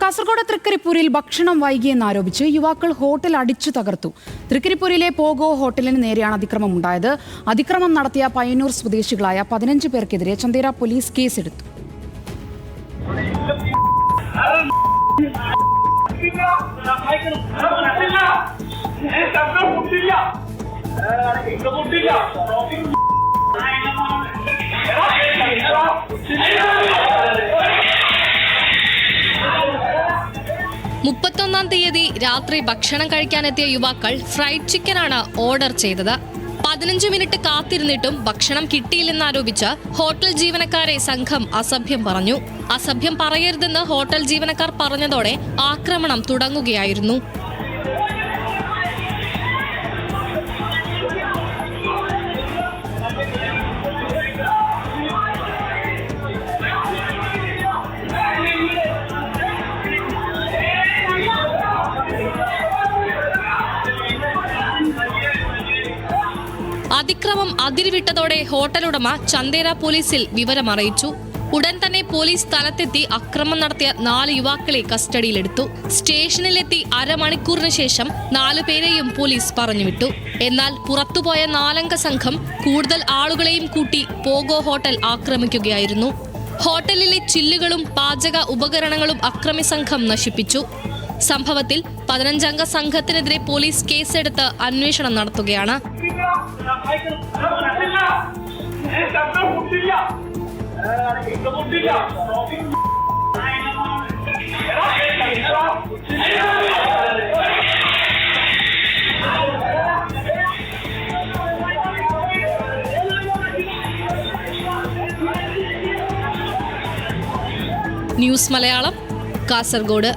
കാസർഗോഡ് തൃക്കരിപ്പൂരിൽ ഭക്ഷണം വൈകിയെന്നാരോപിച്ച് യുവാക്കൾ ഹോട്ടൽ അടിച്ചു തകർത്തു. തൃക്കരിപ്പൂരിലെ പോഗോ ഹോട്ടലിന് നേരെയാണ് അതിക്രമം ഉണ്ടായത്. അതിക്രമം നടത്തിയ പയ്യന്നൂർ സ്വദേശികളായ 15 പേർക്കെതിരെ ചന്തേര പോലീസ് കേസെടുത്തു. തീയതി രാത്രി ഭക്ഷണം കഴിക്കാനെത്തിയ യുവാക്കൾ ഫ്രൈഡ് ചിക്കനാണ് ഓർഡർ ചെയ്തത്. 15 മിനിറ്റ് കാത്തിരുന്നിട്ടും ഭക്ഷണം കിട്ടിയില്ലെന്നാരോപിച്ച് ഹോട്ടൽ ജീവനക്കാരെ സംഘം അസഭ്യം പറഞ്ഞു. അസഭ്യം പറയരുതെന്ന് ഹോട്ടൽ ജീവനക്കാർ പറഞ്ഞതോടെ ആക്രമണം തുടങ്ങുകയായിരുന്നു. അതിക്രമം അതിരുവിട്ടതോടെ ഹോട്ടലുടമ ചന്തേര പോലീസിൽ വിവരമറിയിച്ചു. ഉടൻ തന്നെ പോലീസ് സ്ഥലത്തെത്തി അക്രമം നടത്തിയ 4 യുവാക്കളെ കസ്റ്റഡിയിലെടുത്തു. സ്റ്റേഷനിലെത്തി അരമണിക്കൂറിന് ശേഷം 4 പേരെയും പോലീസ് പറഞ്ഞുവിട്ടു. എന്നാൽ പുറത്തുപോയ 4 അംഗ സംഘം കൂടുതൽ ആളുകളെയും കൂട്ടി പോഗോ ഹോട്ടൽ ആക്രമിക്കുകയായിരുന്നു. ഹോട്ടലിലെ ചില്ലുകളും പാചക ഉപകരണങ്ങളും അക്രമി സംഘം നശിപ്പിച്ചു. സംഭവത്തിൽ 15 അംഗ സംഘത്തിനെതിരെ പോലീസ് കേസെടുത്ത് അന്വേഷണം നടത്തുകയാണ്. ന്യൂസ് മലയാളം, കാസർഗോഡ്.